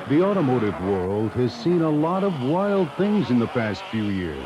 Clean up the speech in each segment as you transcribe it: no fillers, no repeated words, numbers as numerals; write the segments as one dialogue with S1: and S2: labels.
S1: The automotive world has seen a lot of wild things in the past few years.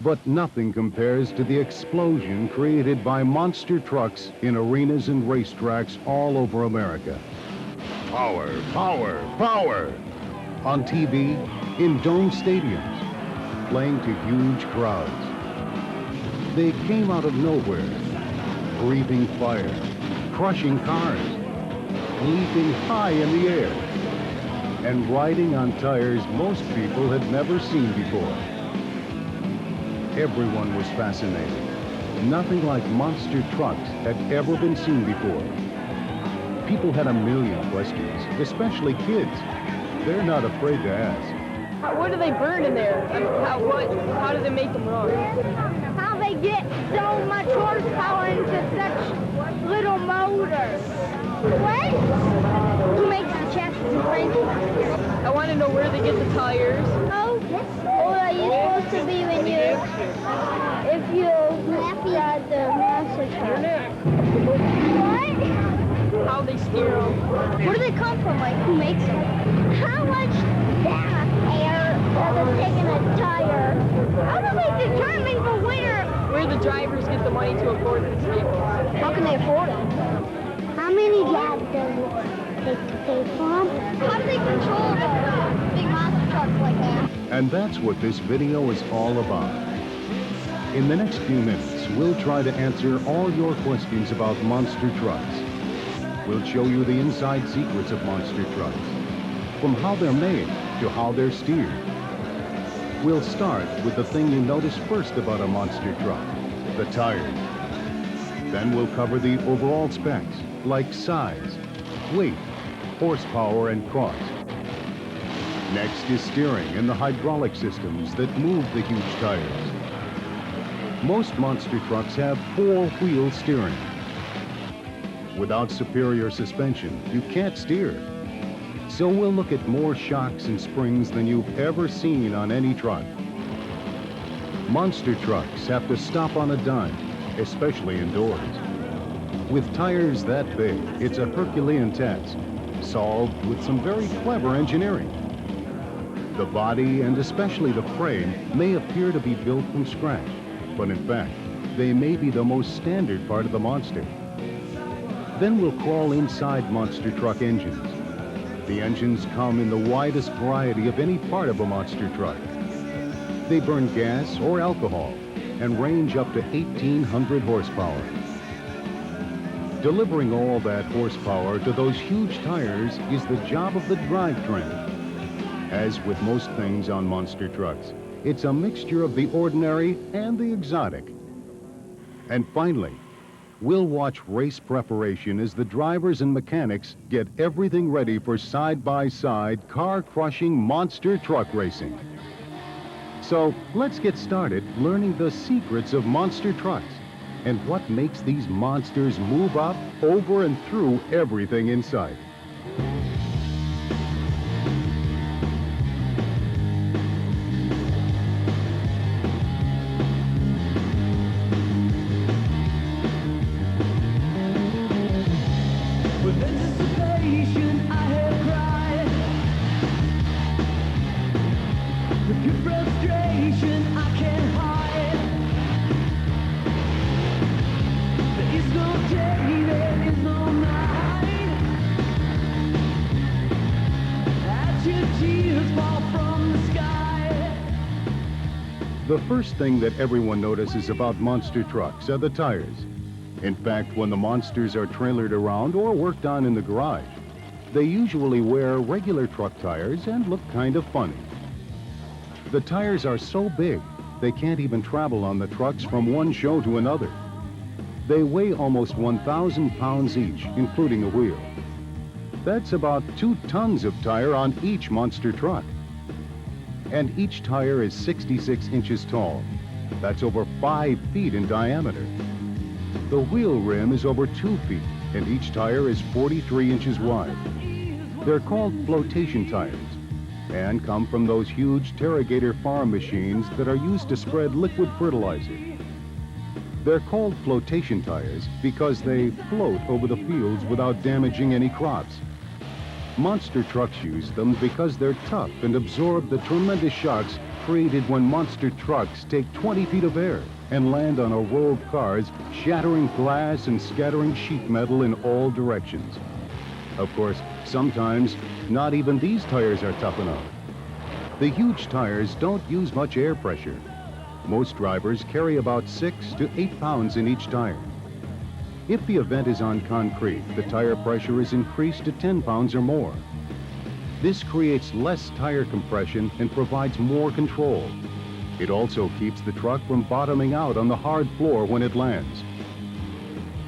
S1: But nothing compares to the explosion created by monster trucks in arenas and racetracks all over America. Power, power, power! On TV, in dome stadiums, playing to huge crowds. They came out of nowhere, breathing fire, crushing cars, leaping high in the air, and riding on tires most people had never seen before. Everyone was fascinated. Nothing like monster trucks had ever been seen before. People had a million questions, especially kids. They're not afraid to ask.
S2: What do they burn in there? How do they make them run?
S3: How they get so much horsepower into such little motors. What? Who makes the chassis and frames?
S2: I want to know where they get the tires.
S3: Oh, are you supposed to be when if you at the master truck? What?
S2: How they steer them.
S3: Where do they come from? Like, who makes them? How much air does it take in a tire? How do they determine the winner?
S2: Where the drivers get the money to afford these vehicles.
S3: How can they afford it? How many jobs does it take to pay for them? How do they control the big monster trucks like that?
S1: And that's what this video is all about. In the next few minutes, we'll try to answer all your questions about monster trucks. We'll show you the inside secrets of monster trucks, from how they're made to how they're steered. We'll start with the thing you notice first about a monster truck, the tires. Then we'll cover the overall specs, like size, weight, horsepower, and cost. Next is steering and the hydraulic systems that move the huge tires. Most monster trucks have four-wheel steering. Without superior suspension, you can't steer. So we'll look at more shocks and springs than you've ever seen on any truck. Monster trucks have to stop on a dime, especially indoors. With tires that big, it's a Herculean task, solved with some very clever engineering. The body, and especially the frame, may appear to be built from scratch, but in fact, they may be the most standard part of the monster. Then we'll crawl inside monster truck engines. The engines come in the widest variety of any part of a monster truck. They burn gas or alcohol and range up to 1,800 horsepower. Delivering all that horsepower to those huge tires is the job of the drivetrain. As with most things on monster trucks, it's a mixture of the ordinary and the exotic. And finally, we'll watch race preparation as the drivers and mechanics get everything ready for side-by-side, car-crushing monster truck racing. So let's get started learning the secrets of monster trucks and what makes these monsters move up, over, and through everything in sight.
S4: With anticipation, I have cried. With your frustration, I can't hide. There is no day, there is no night. As your tears fall from the sky.
S1: The first thing that everyone notices about monster trucks are the tires. In fact, when the monsters are trailered around or worked on in the garage, they usually wear regular truck tires and look kind of funny. The tires are so big, they can't even travel on the trucks from one show to another. They weigh almost 1,000 pounds each, including the wheel. That's about 2 tons of tire on each monster truck. And each tire is 66 inches tall. That's over 5 feet in diameter. The wheel rim is over 2 feet, and each tire is 43 inches wide. They're called flotation tires and come from those huge Terragator farm machines that are used to spread liquid fertilizer. They're called flotation tires because they float over the fields without damaging any crops. Monster trucks use them because they're tough and absorb the tremendous shocks created when monster trucks take 20 feet of air and land on a row of cars, shattering glass and scattering sheet metal in all directions. Of course, sometimes not even these tires are tough enough. The huge tires don't use much air pressure. Most drivers carry about 6 to 8 pounds in each tire. If the event is on concrete, the tire pressure is increased to 10 pounds or more. This creates less tire compression and provides more control. It also keeps the truck from bottoming out on the hard floor when it lands.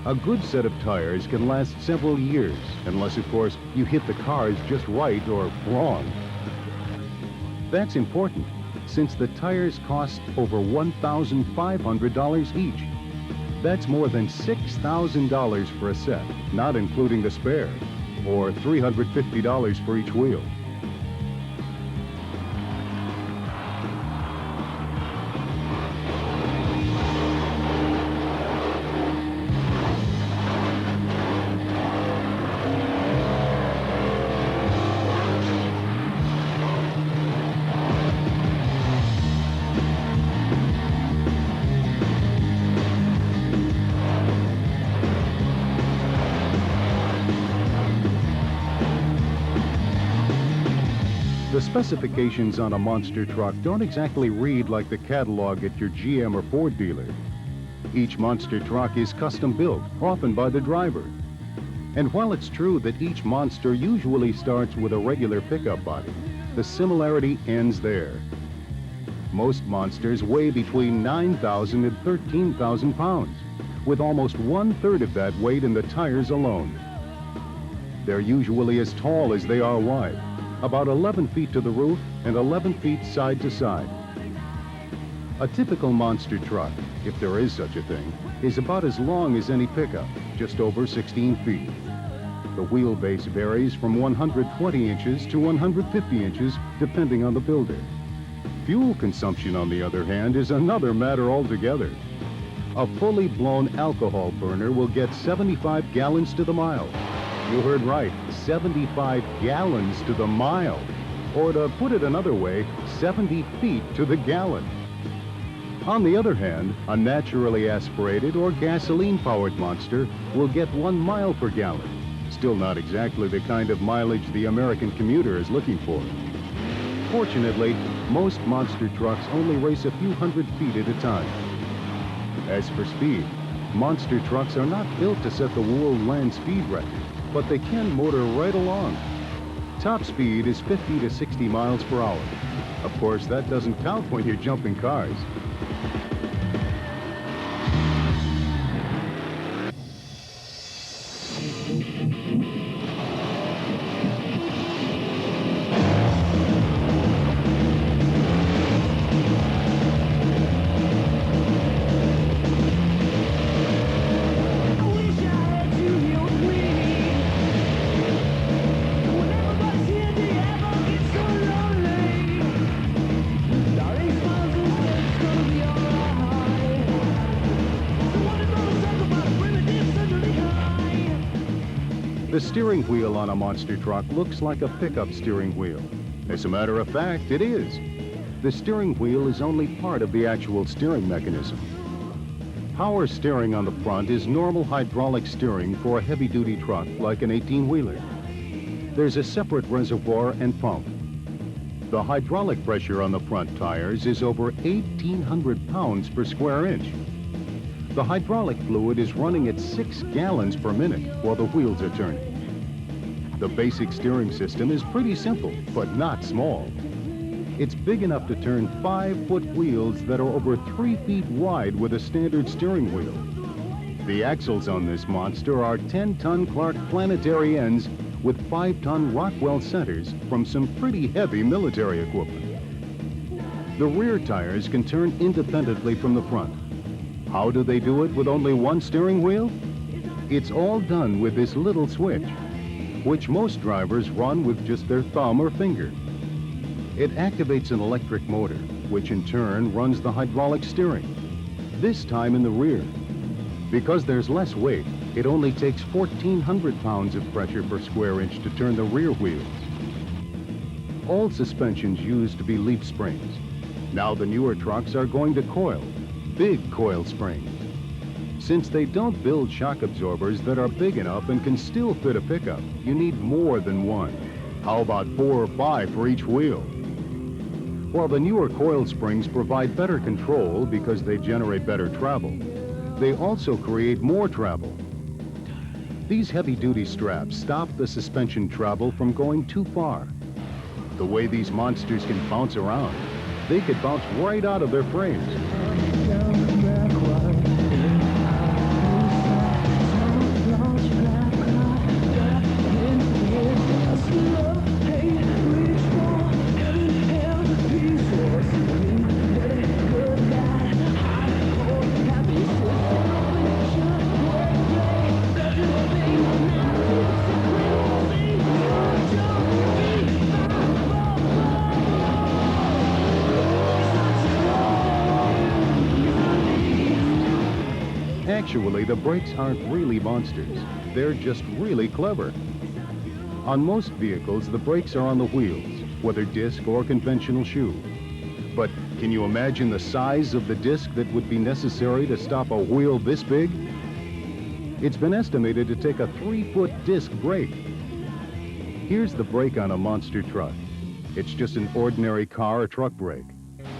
S1: A good set of tires can last several years, unless, of course, you hit the cars just right or wrong. That's important, since the tires cost over $1,500 each. That's more than $6,000 for a set, not including the spare, or $350 for each wheel. The specifications on a monster truck don't exactly read like the catalog at your GM or Ford dealer. Each monster truck is custom built, often by the driver. And while it's true that each monster usually starts with a regular pickup body, the similarity ends there. Most monsters weigh between 9,000 and 13,000 pounds, with almost 1/3 of that weight in the tires alone. They're usually as tall as they are wide, about 11 feet to the roof and 11 feet side to side. A typical monster truck, if there is such a thing, is about as long as any pickup, just over 16 feet. The wheelbase varies from 120 inches to 150 inches, depending on the builder. Fuel consumption, on the other hand, is another matter altogether. A fully blown alcohol burner will get 75 gallons to the mile. You heard right, 75 gallons to the mile. Or to put it another way, 70 feet to the gallon. On the other hand, a naturally aspirated or gasoline-powered monster will get 1 mile per gallon. Still not exactly the kind of mileage the American commuter is looking for. Fortunately, most monster trucks only race a few hundred feet at a time. As for speed, monster trucks are not built to set the world land speed record, but they can motor right along. Top speed is 50 to 60 miles per hour. Of course, that doesn't count when you're jumping cars. The steering wheel on a monster truck looks like a pickup steering wheel. As a matter of fact, it is. The steering wheel is only part of the actual steering mechanism. Power steering on the front is normal hydraulic steering for a heavy-duty truck like an 18-wheeler. There's a separate reservoir and pump. The hydraulic pressure on the front tires is over 1,800 pounds per square inch. The hydraulic fluid is running at 6 gallons per minute while the wheels are turning. The basic steering system is pretty simple, but not small. It's big enough to turn 5-foot wheels that are over 3 feet wide with a standard steering wheel. The axles on this monster are 10-ton Clark planetary ends with 5-ton Rockwell centers from some pretty heavy military equipment. The rear tires can turn independently from the front. How do they do it with only one steering wheel? It's all done with this little switch, which most drivers run with just their thumb or finger. It activates an electric motor, which in turn runs the hydraulic steering, this time in the rear. Because there's less weight, it only takes 1,400 pounds of pressure per square inch to turn the rear wheels. All suspensions used to be leaf springs. Now the newer trucks are going to coil, big coil springs. Since they don't build shock absorbers that are big enough and can still fit a pickup, you need more than one. How about 4 or 5 for each wheel? While the newer coil springs provide better control because they generate better travel, they also create more travel. These heavy-duty straps stop the suspension travel from going too far. The way these monsters can bounce around, they could bounce right out of their frames. Actually, the brakes aren't really monsters. They're just really clever. On most vehicles, the brakes are on the wheels, whether disc or conventional shoe. But can you imagine the size of the disc that would be necessary to stop a wheel this big? It's been estimated to take a 3-foot disc brake. Here's the brake on a monster truck. It's just an ordinary car or truck brake.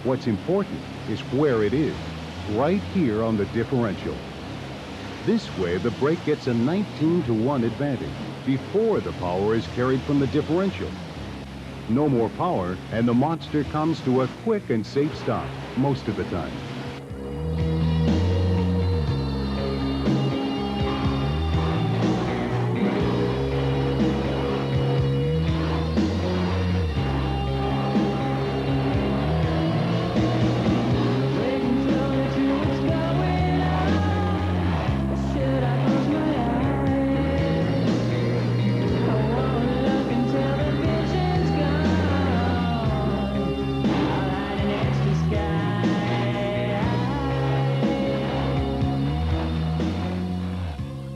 S1: What's important is where it is, right here on the differential. This way, the brake gets a 19-to-1 advantage before the power is carried from the differential. No more power, and the monster comes to a quick and safe stop most of the time.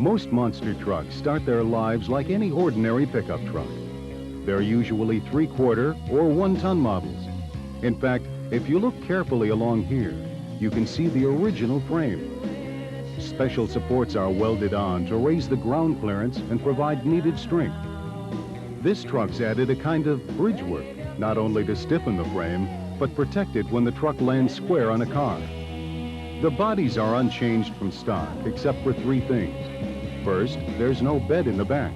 S1: Most monster trucks start their lives like any ordinary pickup truck. They're usually 3/4 or 1-ton models. In fact, if you look carefully along here, you can see the original frame. Special supports are welded on to raise the ground clearance and provide needed strength. This truck's added a kind of bridge work, not only to stiffen the frame, but protect it when the truck lands square on a car. The bodies are unchanged from stock, except for 3 things. First, there's no bed in the back.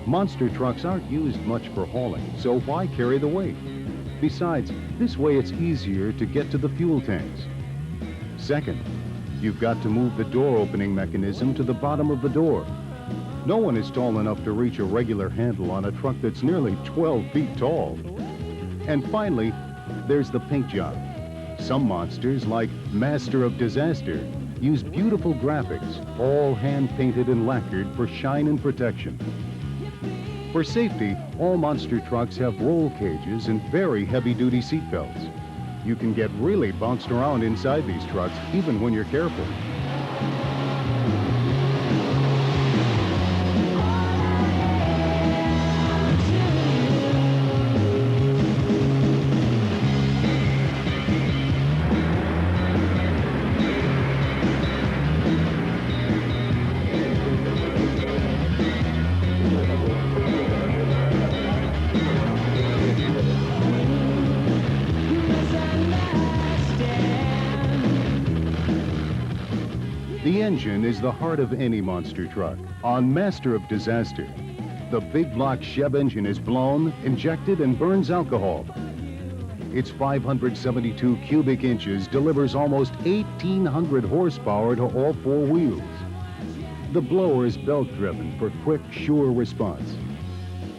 S1: Monster trucks aren't used much for hauling, so why carry the weight? Besides, this way it's easier to get to the fuel tanks. Second, you've got to move the door opening mechanism to the bottom of the door. No one is tall enough to reach a regular handle on a truck that's nearly 12 feet tall. And finally, there's the paint job. Some monsters, like Master of Disaster, use beautiful graphics, all hand-painted and lacquered for shine and protection. For safety, all monster trucks have roll cages and very heavy-duty seat belts. You can get really bounced around inside these trucks, even when you're careful. The engine is the heart of any monster truck. On Master of Disaster, the big block Chev engine is blown, injected, and burns alcohol. Its 572 cubic inches delivers almost 1,800 horsepower to all 4 wheels. The blower is belt-driven for quick, sure response.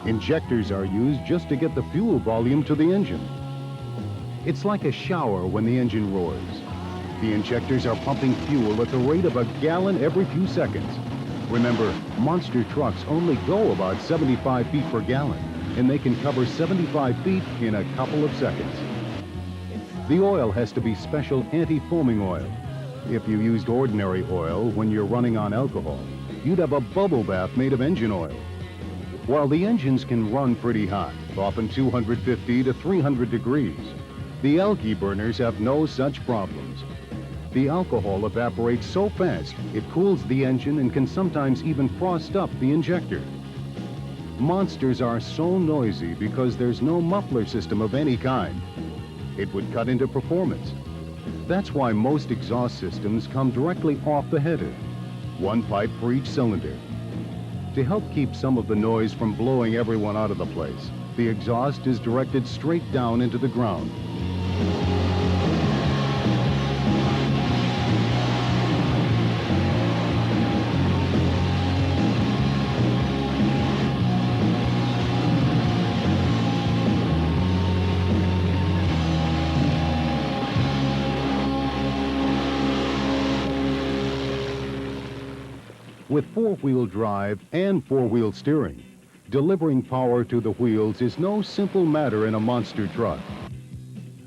S1: Injectors are used just to get the fuel volume to the engine. It's like a shower when the engine roars. The injectors are pumping fuel at the rate of a gallon every few seconds. Remember, monster trucks only go about 75 feet per gallon, and they can cover 75 feet in a couple of seconds. The oil has to be special anti-foaming oil. If you used ordinary oil when you're running on alcohol, you'd have a bubble bath made of engine oil. While the engines can run pretty hot, often 250 to 300 degrees, the alky burners have no such problems. The alcohol evaporates so fast, it cools the engine and can sometimes even frost up the injector. Monsters are so noisy because there's no muffler system of any kind. It would cut into performance. That's why most exhaust systems come directly off the header, 1 pipe for each cylinder. To help keep some of the noise from blowing everyone out of the place, the exhaust is directed straight down into the ground. With 4-wheel drive and 4-wheel steering, delivering power to the wheels is no simple matter in a monster truck.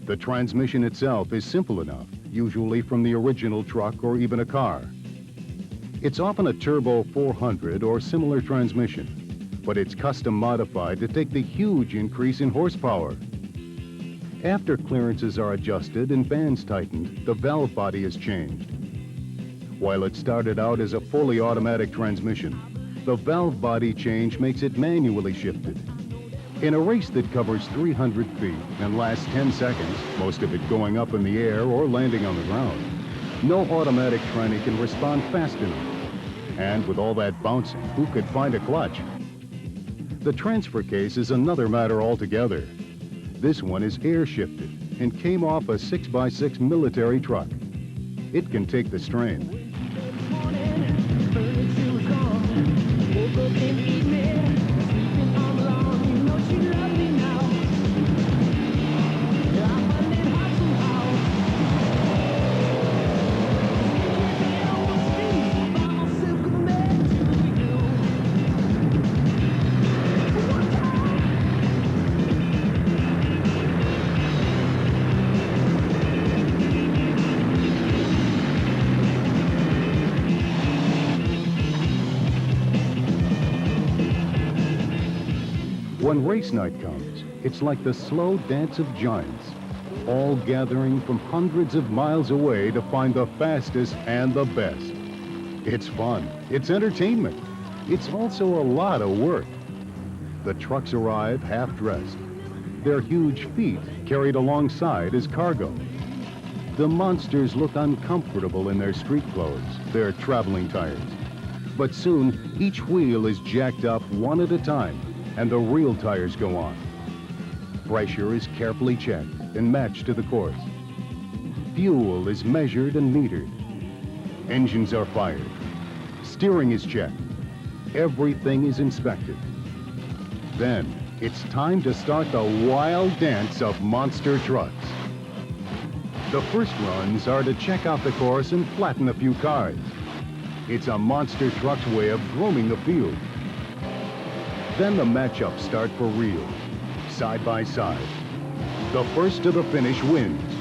S1: The transmission itself is simple enough, usually from the original truck or even a car. It's often a turbo 400 or similar transmission, but it's custom modified to take the huge increase in horsepower. After clearances are adjusted and bands tightened, the valve body is changed. While it started out as a fully automatic transmission, the valve body change makes it manually shifted. In a race that covers 300 feet and lasts 10 seconds, most of it going up in the air or landing on the ground, no automatic tranny can respond fast enough. And with all that bouncing, who could find a clutch? The transfer case is another matter altogether. This one is air shifted and came off a 6x6 military truck. It can take the strain. When race night comes, it's like the slow dance of giants, all gathering from hundreds of miles away to find the fastest and the best. It's fun, it's entertainment, it's also a lot of work. The trucks arrive half-dressed, their huge feet carried alongside as cargo. The monsters look uncomfortable in their street clothes, their traveling tires. But soon, each wheel is jacked up one at a time, and the real tires go on. Pressure is carefully checked and matched to the course. Fuel is measured and metered. Engines are fired. Steering is checked. Everything is inspected. Then, it's time to start the wild dance of monster trucks. The first runs are to check out the course and flatten a few cars. It's a monster truck's way of grooming the field. Then the matchups start for real, side by side. The first to the finish wins.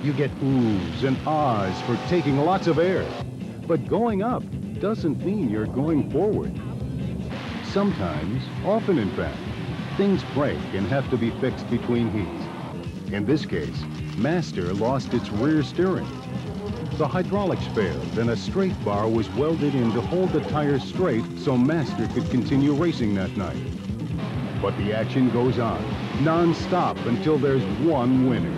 S1: You get oohs and ahs for taking lots of air. But going up doesn't mean you're going forward. Sometimes, often in fact, things break and have to be fixed between heats. In this case, Master lost its rear steering. The hydraulics failed and a straight bar was welded in to hold the tires straight so Master could continue racing that night. But the action goes on, non-stop until there's one winner.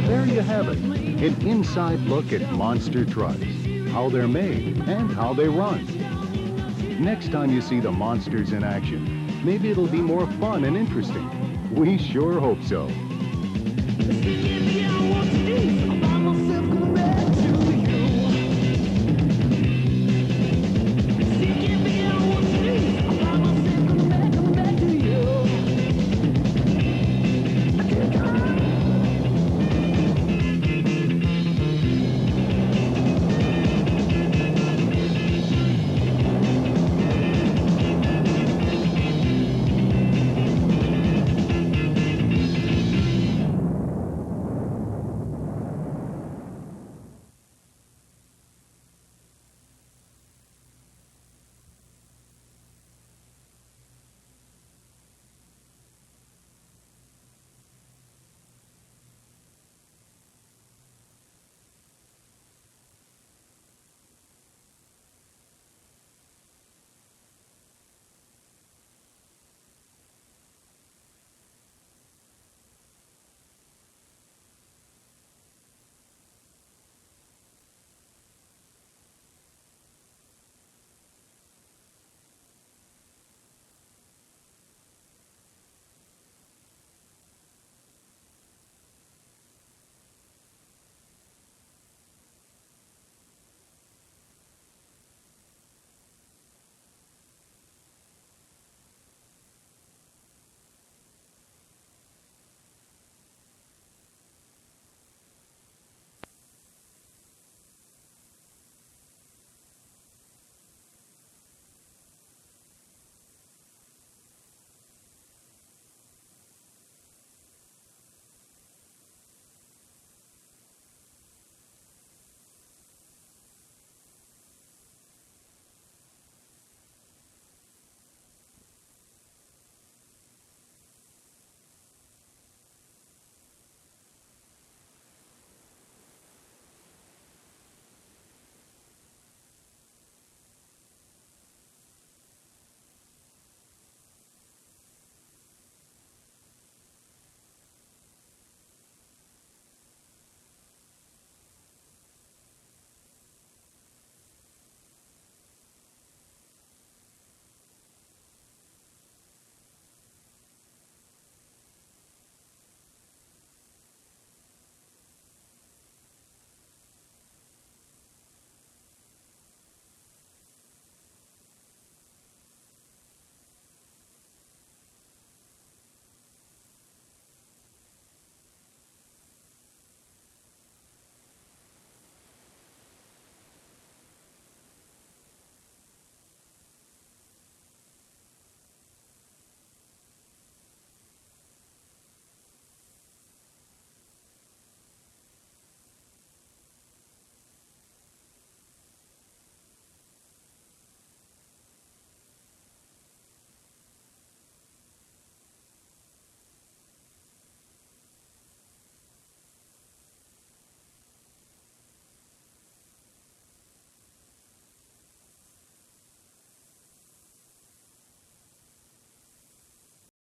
S1: There you have it, an inside look at monster trucks, how they're made and how they run. Next time you see the monsters in action, maybe it'll be more fun and interesting. We sure hope so.